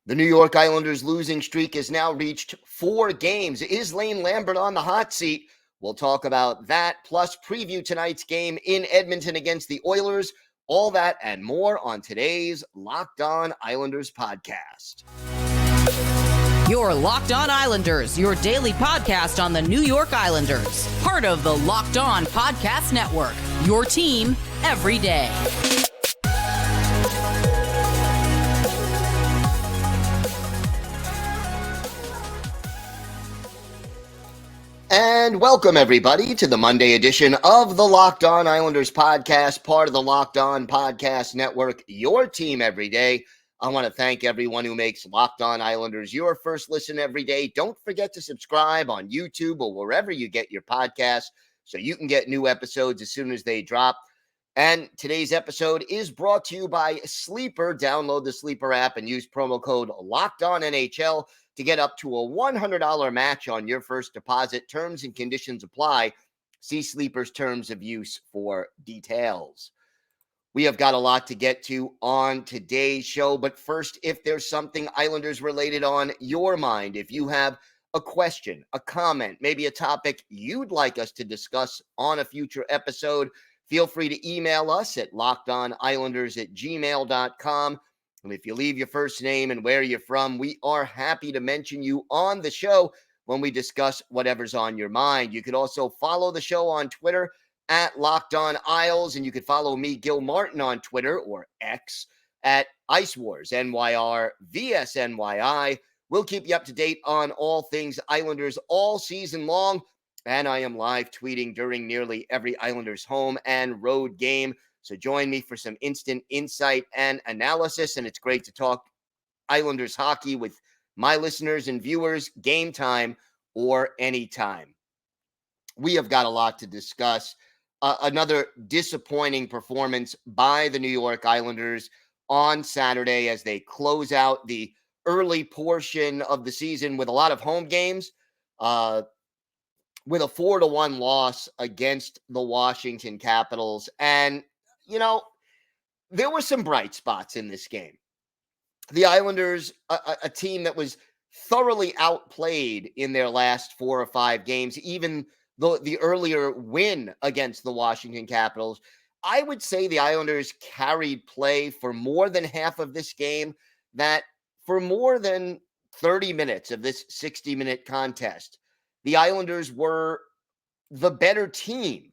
The New York Islanders' losing streak has now reached 4 games. Is Lane Lambert on the hot seat? We'll talk about that, plus preview tonight's game in Edmonton against the Oilers. All that and more on today's Locked On Islanders podcast. Your Locked On Islanders, your daily podcast on the New York Islanders. Part of the Locked On Podcast Network, your team every day. And welcome, everybody, to the Monday edition of the Locked On Islanders podcast, part of the Locked On Podcast Network, your team every day. I want to thank everyone who makes Locked On Islanders your first listen every day. Don't forget to subscribe on YouTube or wherever you get your podcasts so you can get new episodes as soon as they drop. And today's episode is brought to you by Sleeper. Download the Sleeper app and use promo code LOCKEDONNHL to get up to a $100 match on your first deposit. Terms and conditions apply. See Sleeper's terms of use for details. We have got a lot to get to on today's show, but first, if there's something Islanders related on your mind, if you have a question, a comment, maybe a topic you'd like us to discuss on a future episode, feel free to email us at lockedonislanders@gmail.com. And if you leave your first name and where you're from, we are happy to mention you on the show when we discuss whatever's on your mind. You could also follow the show on Twitter at Locked On Isles, and you could follow me, Gil Martin, on Twitter or X at Ice Wars, NYR, VSNYI. We'll keep you up to date on all things Islanders all season long, and I am live tweeting during nearly every Islanders home and road game. So join me for some instant insight and analysis, and it's great to talk Islanders hockey with my listeners and viewers, game time or anytime. We have got a lot to discuss. Another disappointing performance by the New York Islanders on Saturday as they close out the early portion of the season with a lot of home games, with a 4-1 loss against the Washington Capitals. And you know, there were some bright spots in this game. The Islanders, a team that was thoroughly outplayed in their last 4 or 5 games, even though the earlier win against the Washington Capitals. I would say the Islanders carried play for more than half of this game, that for more than 30 minutes of this 60-minute contest, the Islanders were the better team.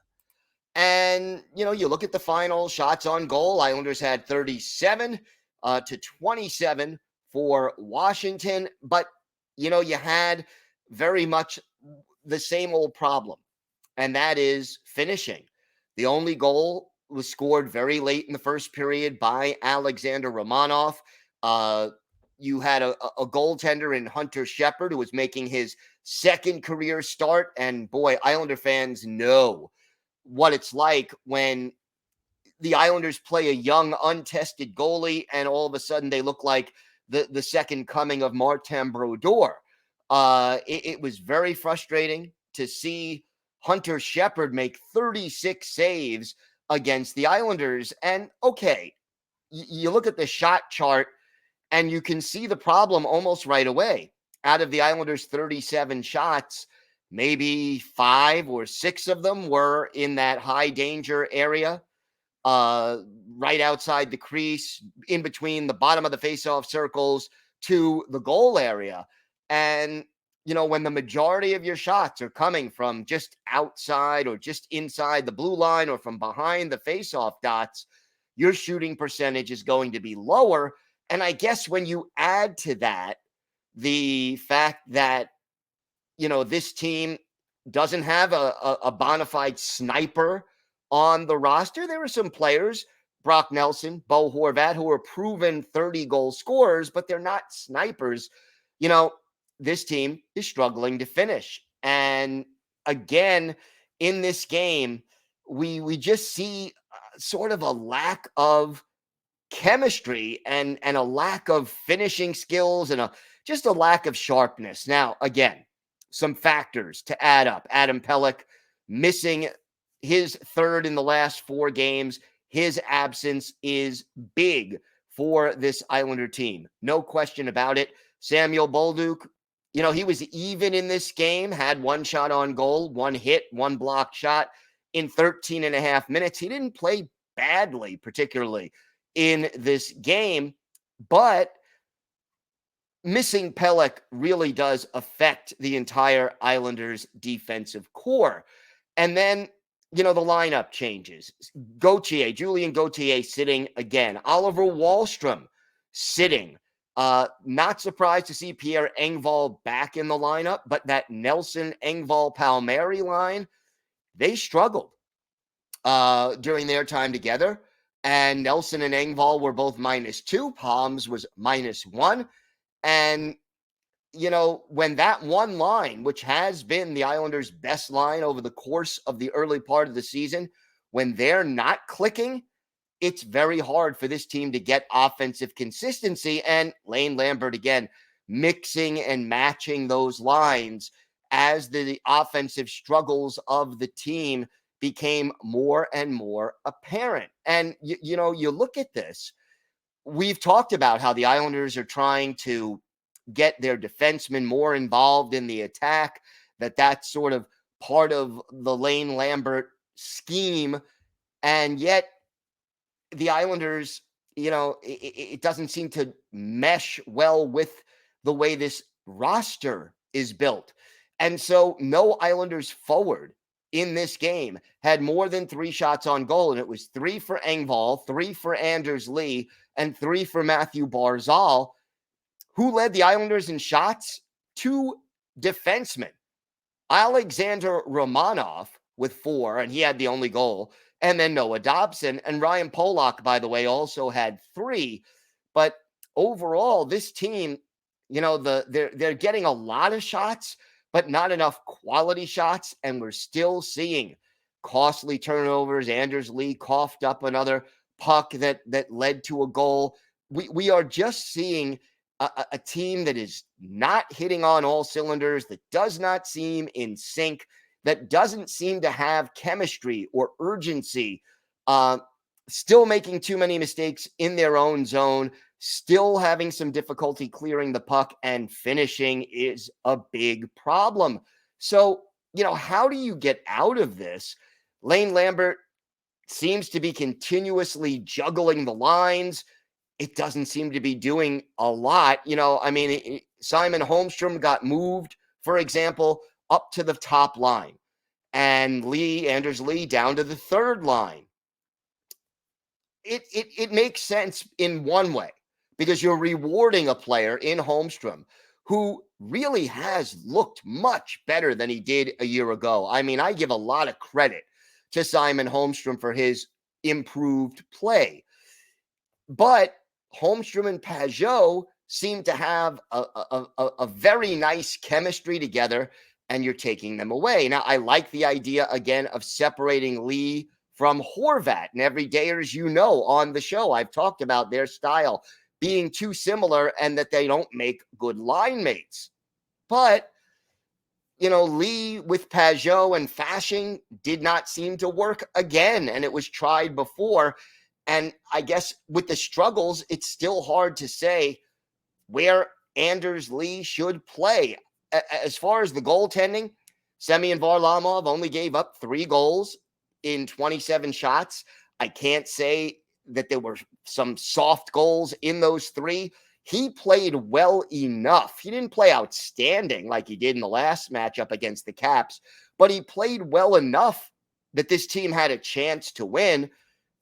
And, you look at the final shots on goal. Islanders had 37 to 27 for Washington. But, you had very much the same old problem, and that is finishing. The only goal was scored very late in the first period by Alexander Romanov. You had a goaltender in Hunter Shepard who was making his second career start. And, boy, Islander fans know what it's like when the Islanders play a young, untested goalie, and all of a sudden they look like the second coming of Martin Brodeur. It was very frustrating to see Hunter Shepard make 36 saves against the Islanders. And, okay, you look at the shot chart, and you can see the problem almost right away. Out of the Islanders' 37 shots, maybe 5 or 6 of them were in that high danger area, right outside the crease, in between the bottom of the faceoff circles to the goal area. And, when the majority of your shots are coming from just outside or just inside the blue line or from behind the faceoff dots, your shooting percentage is going to be lower. And I guess when you add to that the fact that this team doesn't have a bona fide sniper on the roster. There are some players, Brock Nelson, Bo Horvat, who are proven 30-goal scorers, but they're not snipers. This team is struggling to finish. And again, in this game, we just see sort of a lack of chemistry and a lack of finishing skills and just a lack of sharpness. Now, again, some factors to add up. Adam Pelech missing his third in the last 4 games. His absence is big for this Islander team. No question about it. Samuel Bolduc, he was even in this game, had one shot on goal, one hit, one blocked shot in 13 and a half minutes. He didn't play badly, particularly in this game, but missing Pelech really does affect the entire Islanders defensive core. And then, the lineup changes. Julian Gauthier sitting again. Oliver Wahlstrom sitting. Not surprised to see Pierre Engvall back in the lineup, but that Nelson Engvall Palmieri line, they struggled during their time together. And Nelson and Engvall were both -2. Palms was -1. And, when that one line, which has been the Islanders' best line over the course of the early part of the season, when they're not clicking, it's very hard for this team to get offensive consistency. And Lane Lambert, again, mixing and matching those lines as the offensive struggles of the team became more and more apparent. And, you look at this. We've talked about how the Islanders are trying to get their defensemen more involved in the attack, that's sort of part of the Lane Lambert scheme. And yet the Islanders, it doesn't seem to mesh well with the way this roster is built. And so no Islanders forward in this game had more than 3 shots on goal. And it was 3 for Engvall, 3 for Anders Lee, and 3 for Matthew Barzal. Who led the Islanders in shots? 2 defensemen. Alexander Romanov with 4, and he had the only goal. And then Noah Dobson. And Ryan Pollock, by the way, also had 3. But overall, this team, they're getting a lot of shots, but not enough quality shots. And we're still seeing costly turnovers. Anders Lee coughed up another puck that led to a goal. We are just seeing a team that is not hitting on all cylinders, that does not seem in sync, that doesn't seem to have chemistry or urgency, still making too many mistakes in their own zone, still having some difficulty clearing the puck, and finishing is a big problem. So, how do you get out of this? Lane Lambert seems to be continuously juggling the lines. It doesn't seem to be doing a lot. Simon Holmstrom got moved, for example, up to the top line, and Anders Lee down to the third line. It makes sense in one way, because you're rewarding a player in Holmstrom who really has looked much better than he did a year ago. I give a lot of credit to Simon Holmstrom for his improved play. But Holmstrom and Pajot seem to have a very nice chemistry together, and you're taking them away. Now, I like the idea, again, of separating Lee from Horvat. And every day, as on the show, I've talked about their style being too similar and that they don't make good line mates. But, Lee with Pajot and Fasching did not seem to work again, and it was tried before. And I guess with the struggles, it's still hard to say where Anders Lee should play. As far as the goaltending, Semyon Varlamov only gave up 3 goals in 27 shots. I can't say that there were some soft goals in those 3. He played well enough. He didn't play outstanding like he did in the last matchup against the Caps, but he played well enough that this team had a chance to win.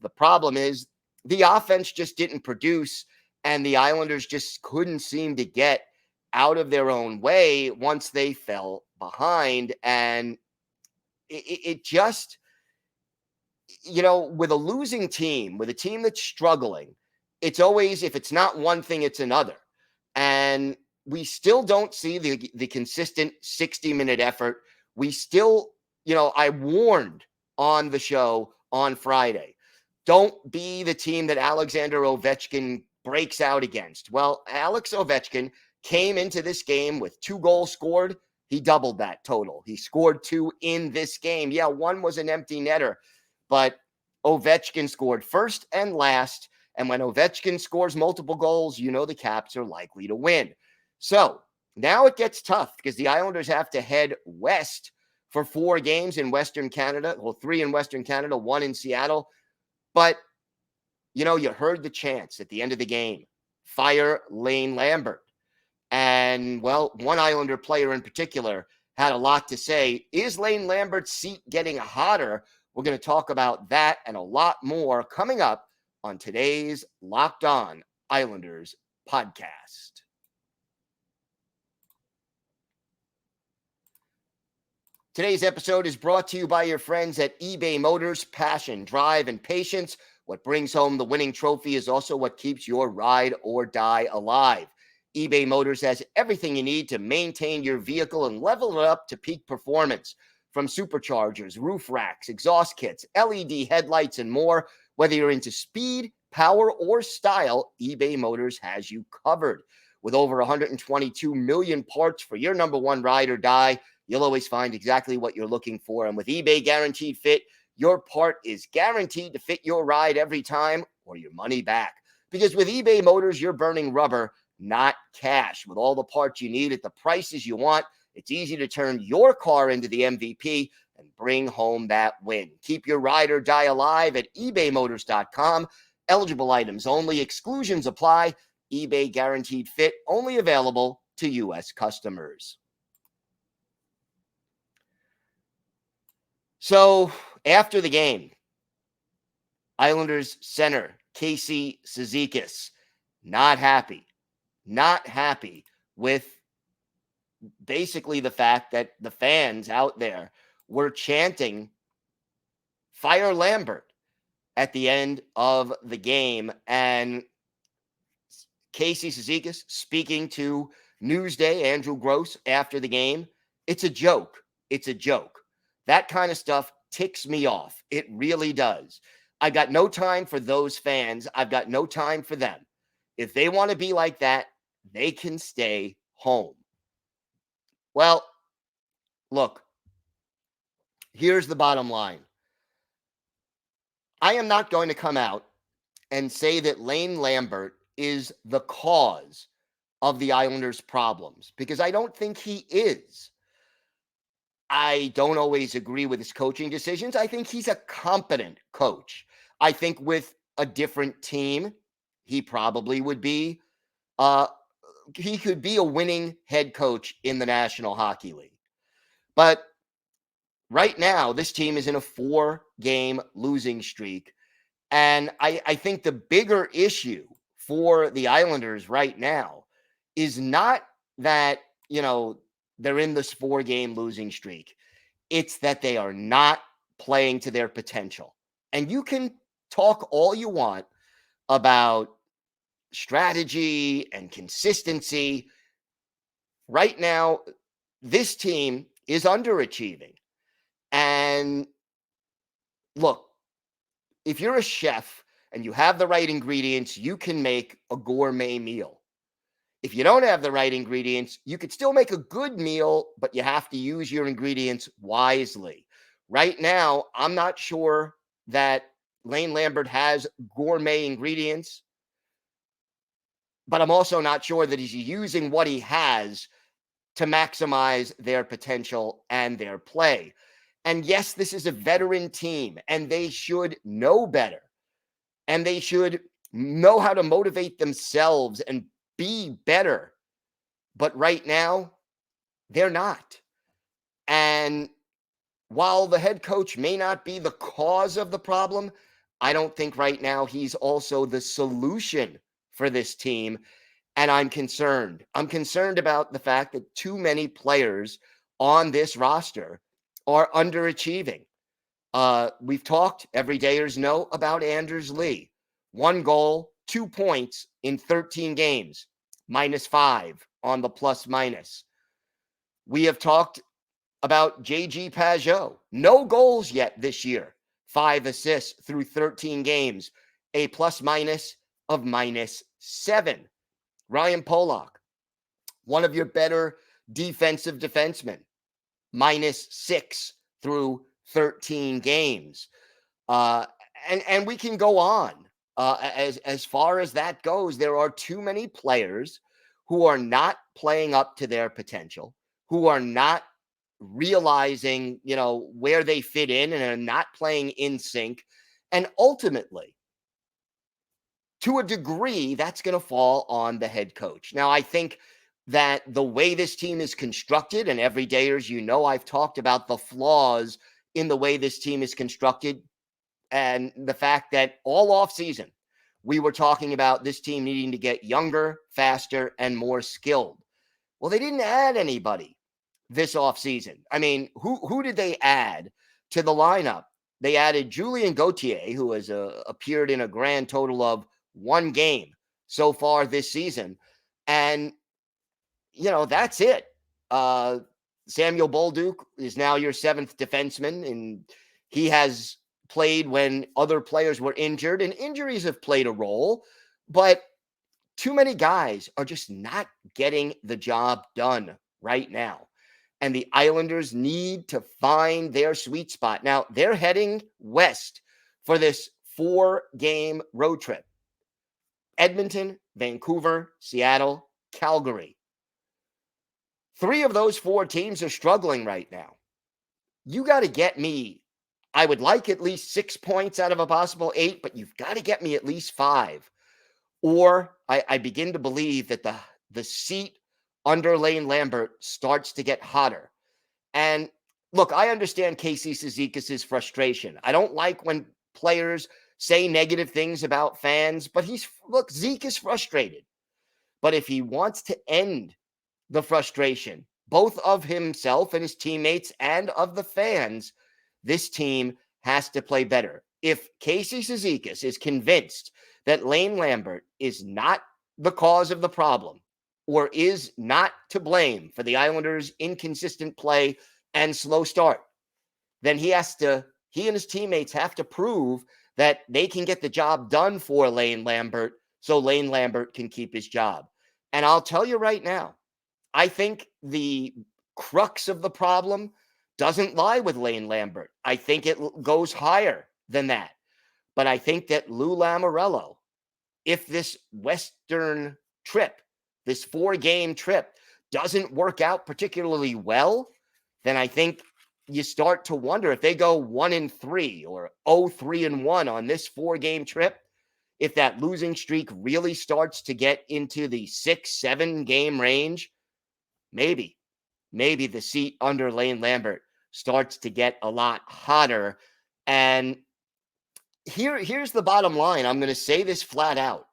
The problem is the offense just didn't produce, and the Islanders just couldn't seem to get out of their own way once they fell behind. And it just, with a losing team, with a team that's struggling, it's always, if it's not one thing, it's another. And we still don't see the consistent 60-minute effort. We still, I warned on the show on Friday, don't be the team that Alexander Ovechkin breaks out against. Well, Alex Ovechkin came into this game with 2 goals scored. He doubled that total. He scored 2 in this game. Yeah, 1 was an empty netter, but Ovechkin scored first and last, And when Ovechkin scores multiple goals, you know the Caps are likely to win. So now it gets tough because the Islanders have to head west for 4 games in Western Canada. Well, 3 in Western Canada, 1 in Seattle. But, you know, you heard the chants at the end of the game. Fire Lane Lambert. And, well, one Islander player in particular had a lot to say. Is Lane Lambert's seat getting hotter? We're going to talk about that and a lot more coming up on today's Locked On Islanders podcast. Today's episode is brought to you by your friends at eBay Motors. Passion, drive, and patience. What brings home the winning trophy is also what keeps your ride or die alive. eBay Motors has everything you need to maintain your vehicle and level it up to peak performance. From superchargers, roof racks, exhaust kits, LED headlights, and more. Whether you're into speed, power, or style, eBay Motors has you covered. With over 122 million parts for your number one ride or die, you'll always find exactly what you're looking for. And with eBay Guaranteed Fit, your part is guaranteed to fit your ride every time or your money back. Because with eBay Motors, you're burning rubber, not cash. With all the parts you need at the prices you want, it's easy to turn your car into the MVP and bring home that win. Keep your ride or die alive at ebaymotors.com. Eligible items only. Exclusions apply. eBay Guaranteed Fit only available to U.S. customers. So after the game, Islanders center Casey Cizikas not happy with basically the fact that the fans out there were chanting Fire Lambert at the end of the game. And Casey Cizikas speaking to Newsday, Andrew Gross, after the game, it's a joke. It's a joke. That kind of stuff ticks me off. It really does. I got no time for those fans. I've got no time for them. If they want to be like that, they can stay home. Well, look, here's the bottom line. I am not going to come out and say that Lane Lambert is the cause of the Islanders' problems, because I don't think he is. I don't always agree with his coaching decisions. I think he's a competent coach. I think with a different team, he probably would be, he could be a winning head coach in the National Hockey League. But right now, this team is in a 4-game losing streak. And I think the bigger issue for the Islanders right now is not that, you know, they're in this 4-game losing streak. It's that they are not playing to their potential. And you can talk all you want about strategy and consistency. Right now, this team is underachieving. And look, if you're a chef and you have the right ingredients, you can make a gourmet meal. If you don't have the right ingredients, you could still make a good meal, but you have to use your ingredients wisely. Right now, I'm not sure that Lane Lambert has gourmet ingredients, but I'm also not sure that he's using what he has to maximize their potential and their play. And yes, this is a veteran team, and they should know better. And they should know how to motivate themselves and be better. But right now, they're not. And while the head coach may not be the cause of the problem, I don't think right now he's also the solution for this team. And I'm concerned. I'm concerned about the fact that too many players on this roster are underachieving. We've talked, everydayers know, about Anders Lee. 1 goal, 2 points in 13 games, -5 on the plus minus. We have talked about JG Pageau. No goals yet this year. 5 assists through 13 games, a plus minus of -7. Ryan Pollock, one of your better defensive defensemen, -6 through 13 games. And we can go on. As far as that goes, there are too many players who are not playing up to their potential, who are not realizing, where they fit in and are not playing in sync. And ultimately, to a degree, that's going to fall on the head coach. Now, I think that the way this team is constructed, and everydayers, I've talked about the flaws in the way this team is constructed, and the fact that all offseason we were talking about this team needing to get younger, faster, and more skilled. Well, they didn't add anybody this offseason. I mean, who did they add to the lineup? They added Julien Gauthier, who has appeared in a grand total of 1 game so far this season. And, that's it. Samuel Bolduc is now your 7th defenseman, and he has played when other players were injured, and injuries have played a role, but too many guys are just not getting the job done right now. And the Islanders need to find their sweet spot. Now, they're heading west for this 4-game road trip. Edmonton, Vancouver, Seattle, Calgary. 3 of those 4 teams are struggling right now. You got to get me, I would like at least 6 points out of a possible 8, but you've got to get me at least 5. Or I begin to believe that the seat under Lane Lambert starts to get hotter. And look, I understand Casey Cizikas' frustration. I don't like when players say negative things about fans, but Zeke is frustrated. But if he wants to end the frustration, both of himself and his teammates and of the fans, this team has to play better. If Casey Cizikas is convinced that Lane Lambert is not the cause of the problem or is not to blame for the Islanders' inconsistent play and slow start, then he and his teammates have to prove that they can get the job done for Lane Lambert so Lane Lambert can keep his job. And I'll tell you right now, I think the crux of the problem doesn't lie with Lane Lambert. I think it goes higher than that. But I think that Lou Lamoriello, if this Western trip, this 4-game trip, doesn't work out particularly well, then I think you start to wonder if they go 1-3 or 0-3-1 on this 4-game trip, if that losing streak really starts to get into the 6-7 game range, maybe the seat under Lane Lambert starts to get a lot hotter. And here's the bottom line. I'm going to say this flat out.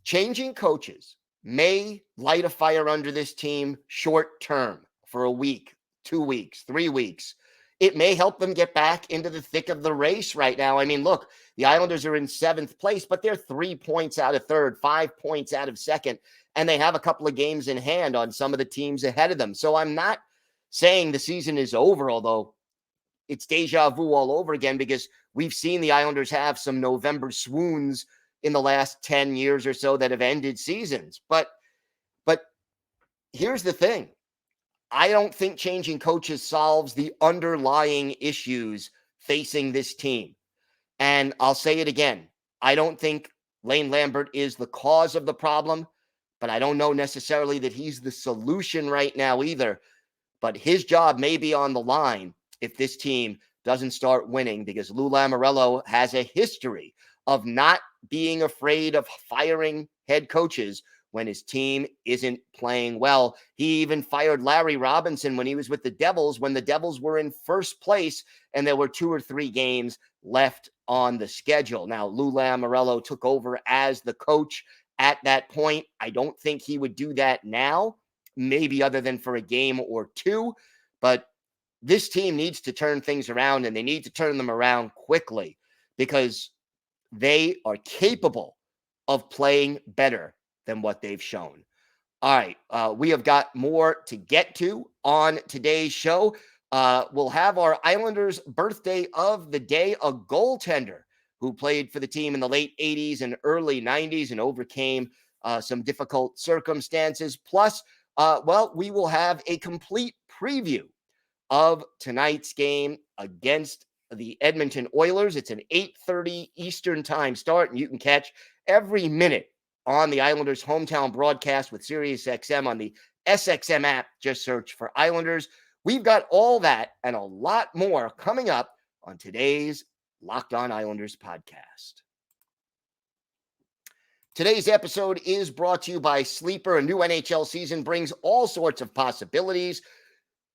Changing coaches may light a fire under this team short term for a week, 2 weeks, 3 weeks. It may help them get back into the thick of the race right now. I mean, look, the Islanders are in 7th place, but they're 3 points out of 3rd, 5 points out of 2nd, and they have a couple of games in hand on some of the teams ahead of them. So I'm not saying the season is over, although it's deja vu all over again, because we've seen the Islanders have some November swoons in the last 10 years or so that have ended seasons. But here's the thing. I don't think changing coaches solves the underlying issues facing this team. And I'll say it again. I don't think Lane Lambert is the cause of the problem, but I don't know necessarily that he's the solution right now either. But his job may be on the line if this team doesn't start winning, because Lou Lamoriello has a history of not being afraid of firing head coaches when his team isn't playing well. He even fired Larry Robinson when he was with the Devils, when the Devils were in 1st place and there were 2 or 3 games left on the schedule. Now, Lou Lamoriello took over as the coach at that point. I don't think he would do that now, maybe other than for a game or 2. But this team needs to turn things around, and they need to turn them around quickly, because they are capable of playing better than what they've shown. All right, we have got more to get to on today's show. We'll have our Islanders birthday of the day, a goaltender who played for the team in the late 80s and early 90s and overcame some difficult circumstances. Plus, we will have a complete preview of tonight's game against the Edmonton Oilers. It's an 8:30 Eastern time start, and you can catch every minute on the Islanders' hometown broadcast with SiriusXM on the SXM app. Just search for Islanders. We've got all that and a lot more coming up on today's Locked On Islanders podcast. Today's episode is brought to you by Sleeper. A new NHL season brings all sorts of possibilities.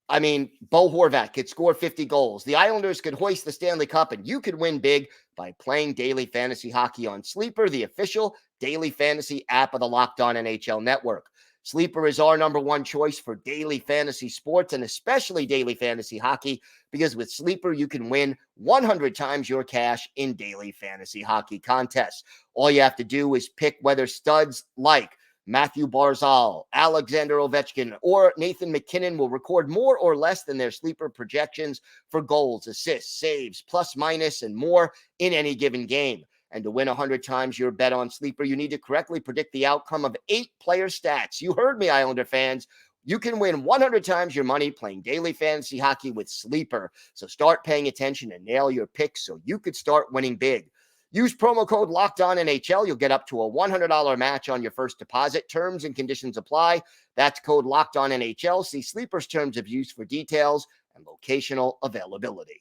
I mean, Bo Horvat could score 50 goals. The Islanders could hoist the Stanley Cup, and you could win big by playing daily fantasy hockey on Sleeper, the official daily fantasy app of the Locked On NHL Network. Sleeper is our number one choice for daily fantasy sports, and especially daily fantasy hockey, because with Sleeper, you can win 100 times your cash in daily fantasy hockey contests. All you have to do is pick whether studs like Matthew Barzal, Alexander Ovechkin, or Nathan McKinnon will record more or less than their sleeper projections for goals, assists, saves, plus, minus, and more in any given game. And to win 100 times your bet on Sleeper, you need to correctly predict the outcome of 8 player stats. You heard me, Islander fans. You can win 100 times your money playing daily fantasy hockey with Sleeper. So start paying attention and nail your picks so you could start winning big. Use promo code LOCKEDONNHL. You'll get up to a $100 match on your first deposit. Terms and conditions apply. That's code LOCKEDONNHL. See Sleeper's terms of use for details and locational availability.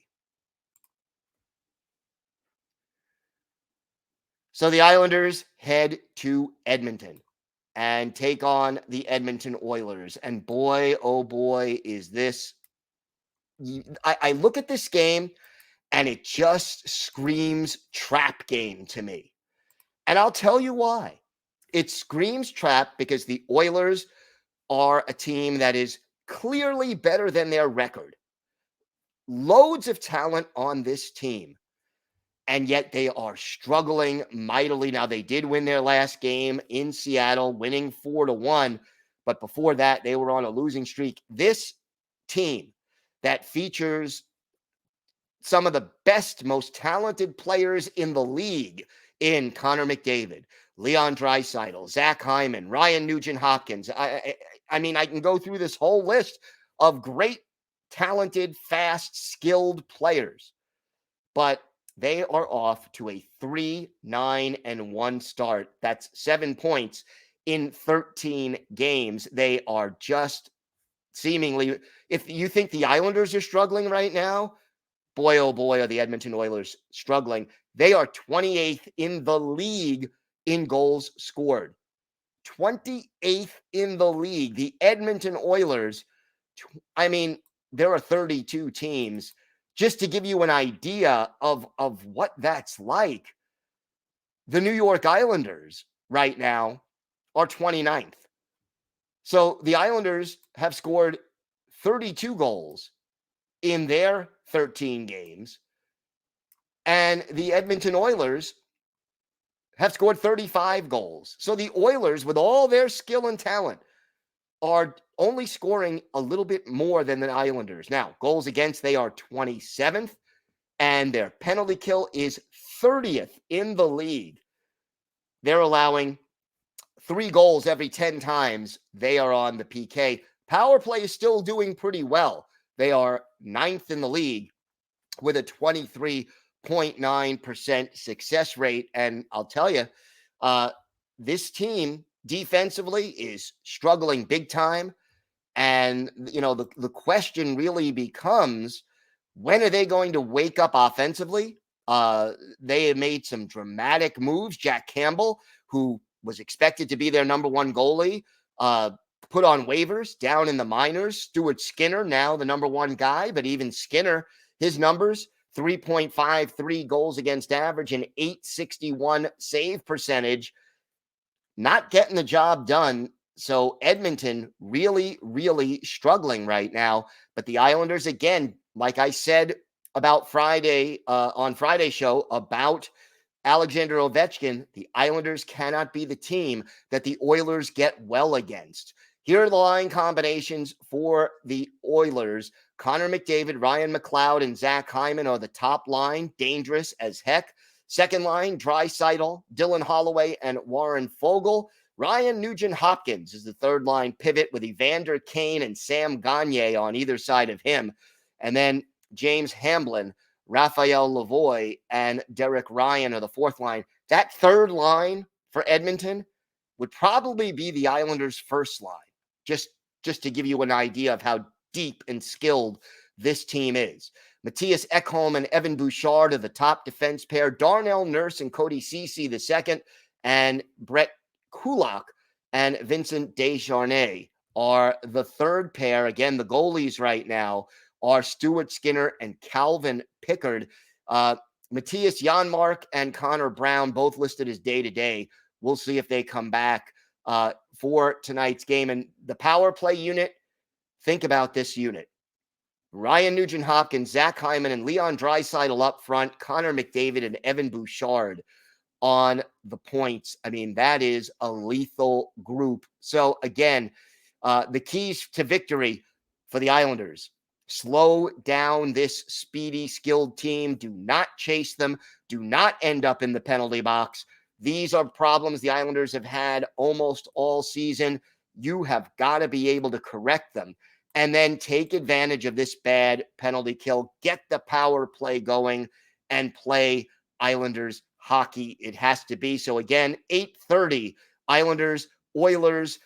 So the Islanders head to Edmonton and take on the Edmonton Oilers. And boy, oh boy, is this... I look at this game, and it just screams trap game to me. And I'll tell you why. It screams trap because the Oilers are a team that is clearly better than their record. Loads of talent on this team. And yet they are struggling mightily. Now, they did win their last game in Seattle, winning 4-1. But before that, they were on a losing streak. This team that features some of the best, most talented players in the league in Connor McDavid, Leon Draisaitl, Zach Hyman, Ryan Nugent-Hopkins. I mean, I can go through this whole list of great, talented, fast, skilled players. But they are off to a 3-9-1 start. That's 7 points in 13 games. They are just seemingly, if you think the Islanders are struggling right now, boy, oh boy, are the Edmonton Oilers struggling. They are 28th in the league in goals scored. 28th in the league. The Edmonton Oilers, I mean, there are 32 teams. Just to give you an idea of what that's like, the New York Islanders right now are 29th. So the Islanders have scored 32 goals in their 13 games, and the Edmonton Oilers have scored 35 goals. So the Oilers, with all their skill and talent, are only scoring a little bit more than the Islanders. Now, goals against, they are 27th, and their penalty kill is 30th in the league. They're allowing 3 goals every 10 times they are on the PK. Power play is still doing pretty well. They are 9th in the league with a 23.9% success rate. And I'll tell you, this team defensively is struggling big time. And, you know, the question really becomes, when are they going to wake up offensively? They have made some dramatic moves. Jack Campbell, who was expected to be their number one goalie, put on waivers down in the minors. Stuart Skinner, now the number one guy, but even Skinner, his numbers, 3.53 goals against average and 861 save percentage, not getting the job done. So Edmonton really, really struggling right now. But the Islanders, again, like I said about Friday, on Friday's show about Alexander Ovechkin, the Islanders cannot be the team that the Oilers get well against. Here are the line combinations for the Oilers. Connor McDavid, Ryan McLeod, and Zach Hyman are the top line, dangerous as heck. Second line, Draisaitl, Dylan Holloway, and Warren Fogle. Ryan Nugent-Hopkins is the third line pivot with Evander Kane and Sam Gagner on either side of him. And then James Hamblin Raphael Lavoie and Derek Ryan are the fourth line. That third line for Edmonton would probably be the Islanders' first line, just to give you an idea of how deep and skilled this team is. Matthias Ekholm and Evan Bouchard are the top defense pair. Darnell Nurse and Cody Ceci the second, and Brett Kulak and Vincent Desharnais are the third pair. Again, the goalies right now are Stuart Skinner and Calvin Pickard. Matthias Janmark and Connor Brown both listed as day-to-day. We'll see if they come back for tonight's game. And the power play unit, think about this unit. Ryan Nugent-Hopkins, Zach Hyman, and Leon Draisaitl up front, Connor McDavid and Evan Bouchard on the points. I mean, that is a lethal group. So again, the keys to victory for the Islanders: slow down this speedy, skilled team. Do not chase them. Do not end up in the penalty box. These are problems the Islanders have had almost all season. You have got to be able to correct them and then take advantage of this bad penalty kill. Get the power play going and play Islanders hockey. It has to be. So again, 8:30, Islanders, Oilers.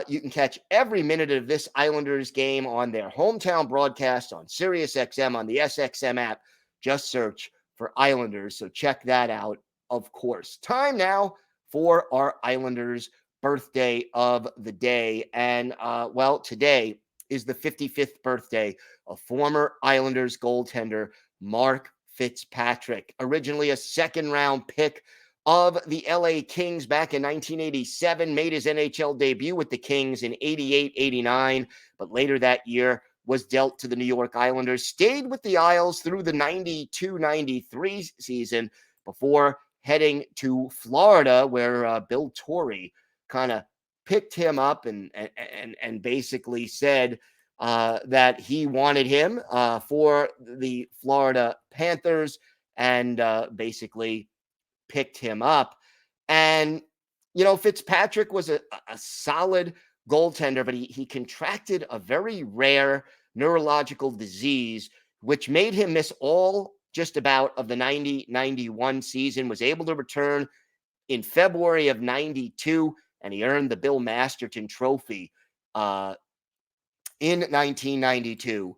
You can catch every minute of this Islanders game on their hometown broadcast on SiriusXM, on the SXM app. Just search for Islanders. So check that out, of course. Time now for our Islanders birthday of the day. And, well, today is the 55th birthday of former Islanders goaltender Mark Fitzpatrick, originally a second-round pick of the LA Kings back in 1987, made his NHL debut with the Kings in 88-89, but later that year was dealt to the New York Islanders, stayed with the Isles through the 92-93 season before heading to Florida, where Bill Torrey kind of picked him up and basically said that he wanted him for the Florida Panthers, and basically picked him up. And, you know, Fitzpatrick was a solid goaltender, but he contracted a very rare neurological disease, which made him miss all just about of the 90-91 season, was able to return in February of 92, and he earned the Bill Masterton Trophy in 1992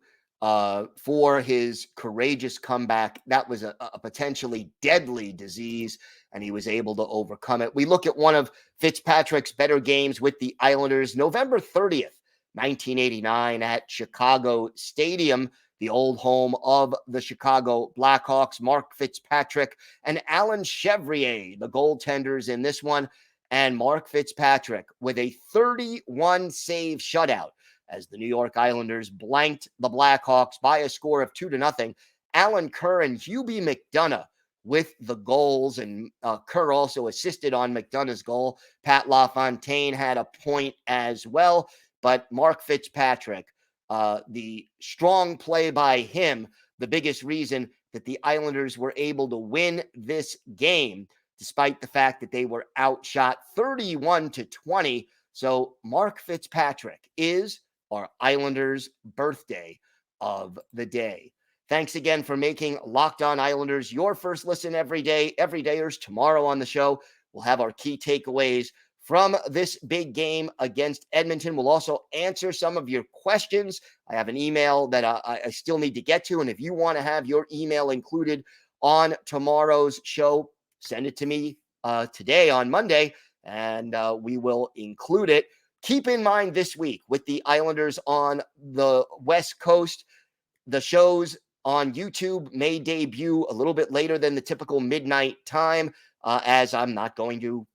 for his courageous comeback. That was a potentially deadly disease, and he was able to overcome it. We look at one of Fitzpatrick's better games with the Islanders, November 30th, 1989 at Chicago Stadium, the old home of the Chicago Blackhawks. Mark Fitzpatrick and Alan Chevrier, the goaltenders in this one, and Mark Fitzpatrick with a 31-save shutout as the New York Islanders blanked the Blackhawks by a score of 2-0. Alan Kerr and Hubie McDonough with the goals, and Kerr also assisted on McDonough's goal. Pat LaFontaine had a point as well, but Mark Fitzpatrick, the strong play by him, the biggest reason that the Islanders were able to win this game, despite the fact that they were outshot 31-20. So Mark Fitzpatrick is our Islanders birthday of the day. Thanks again for making Locked On Islanders your first listen every day. Everydayers, tomorrow on the show, we'll have our key takeaways from this big game against Edmonton. We'll also answer some of your questions. I have an email that I still need to get to, and if you want to have your email included on tomorrow's show, send it to me today on Monday, and we will include it. Keep in mind this week with the Islanders on the West Coast, the shows on YouTube may debut a little bit later than the typical midnight time, as I'm not going to,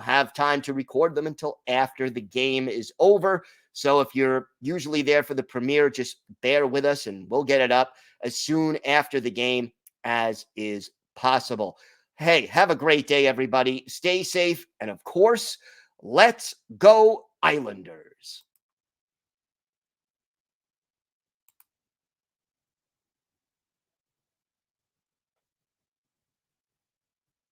have time to record them until after the game is over. So if you're usually there for the premiere, just bear with us and we'll get it up as soon after the game as is possible. Hey, have a great day, everybody. Stay safe. And of course, let's go Islanders.